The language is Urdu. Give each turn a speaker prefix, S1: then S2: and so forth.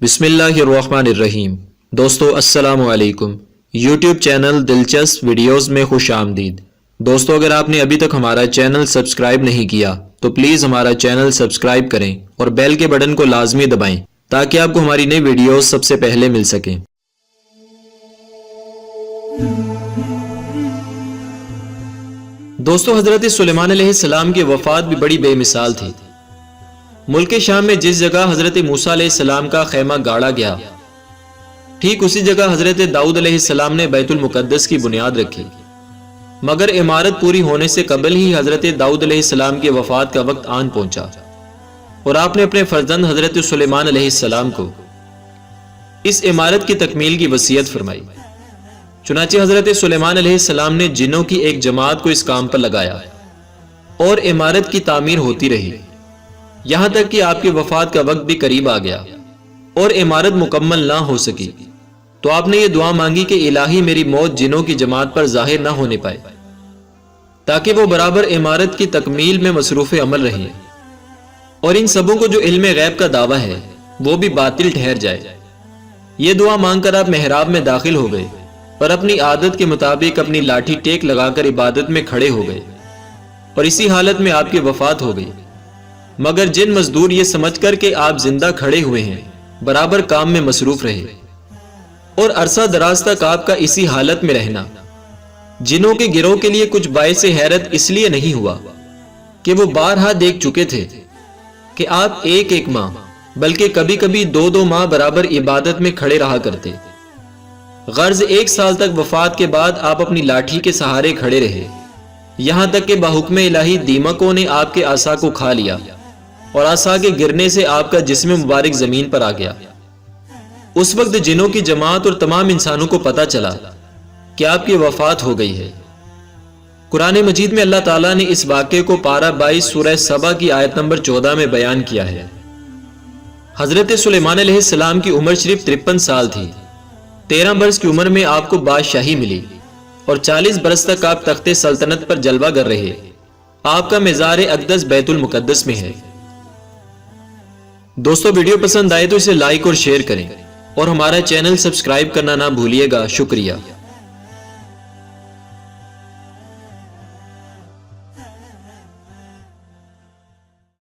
S1: بسم اللہ الرحمن الرحیم۔ دوستو السلام علیکم۔ یوٹیوب چینل دلچسپ ویڈیوز میں خوش آمدید۔ دوستو اگر آپ نے ابھی تک ہمارا چینل سبسکرائب نہیں کیا تو پلیز ہمارا چینل سبسکرائب کریں اور بیل کے بٹن کو لازمی دبائیں تاکہ آپ کو ہماری نئی ویڈیوز سب سے پہلے مل سکیں۔ دوستو حضرت سلیمان علیہ السلام کی وفات بھی بڑی بے مثال تھی۔ ملک شام میں جس جگہ حضرت موسیٰ علیہ السلام کا خیمہ گاڑا گیا، ٹھیک اسی جگہ حضرت داؤد علیہ السلام نے بیت المقدس کی بنیاد رکھی، مگر عمارت پوری ہونے سے قبل ہی حضرت داؤد علیہ السلام کی وفات کا وقت آن پہنچا اور آپ نے اپنے فرزند حضرت سلیمان علیہ السلام کو اس عمارت کی تکمیل کی وصیت فرمائی۔ چنانچہ حضرت سلیمان علیہ السلام نے جنوں کی ایک جماعت کو اس کام پر لگایا اور عمارت کی تعمیر ہوتی رہی، یہاں تک کہ آپ کی وفات کا وقت بھی قریب آ گیا اور عمارت مکمل نہ ہو سکی تو آپ نے یہ دعا مانگی کہ الہی میری موت جنوں کی جماعت پر ظاہر نہ ہونے پائے تاکہ وہ برابر عمارت کی تکمیل میں مصروف عمل رہیں اور ان سبوں کو جو علم غیب کا دعویٰ ہے وہ بھی باطل ٹھہر جائے۔ یہ دعا مانگ کر آپ محراب میں داخل ہو گئے اور اپنی عادت کے مطابق اپنی لاٹھی ٹیک لگا کر عبادت میں کھڑے ہو گئے اور اسی حالت میں آپ کی وفات ہو گئی، مگر جن مزدور یہ سمجھ کر کہ آپ زندہ کھڑے ہوئے ہیں برابر کام میں مصروف رہے اور عرصہ دراز تک آپ کا اسی حالت میں رہنا جنوں کے گروہ کے لیے کچھ باعث حیرت اس لیے نہیں ہوا کہ وہ بارہا دیکھ چکے تھے کہ آپ ایک ماہ بلکہ کبھی کبھی دو ماہ برابر عبادت میں کھڑے رہا کرتے، غرض 1 سال تک وفات کے بعد آپ اپنی لاٹھی کے سہارے کھڑے رہے، یہاں تک کہ بحکم الہی دیمکوں نے آپ کے عصا کو کھا لیا اور عصا کے گرنے سے آپ کا جسم مبارک زمین پر آ گیا۔ اس وقت جنوں کی جماعت اور تمام انسانوں کو پتا چلا کہ آپ کی وفات ہو گئی ہے۔ قرآن مجید میں اللہ تعالیٰ نے اس واقعے کو پارہ 22 سورہ سبا کی آیت نمبر 14 میں بیان کیا ہے۔ حضرت سلیمان علیہ السلام کی عمر صرف 53 سال تھی۔ 13 برس کی عمر میں آپ کو بادشاہی ملی اور 40 برس تک آپ تخت سلطنت پر جلوہ گر رہے۔ آپ کا مزار اقدس بیت المقدس میں ہے۔ دوستو ویڈیو پسند آئے تو اسے لائک اور شیئر کریں اور ہمارا چینل سبسکرائب کرنا نہ بھولیے گا۔ شکریہ۔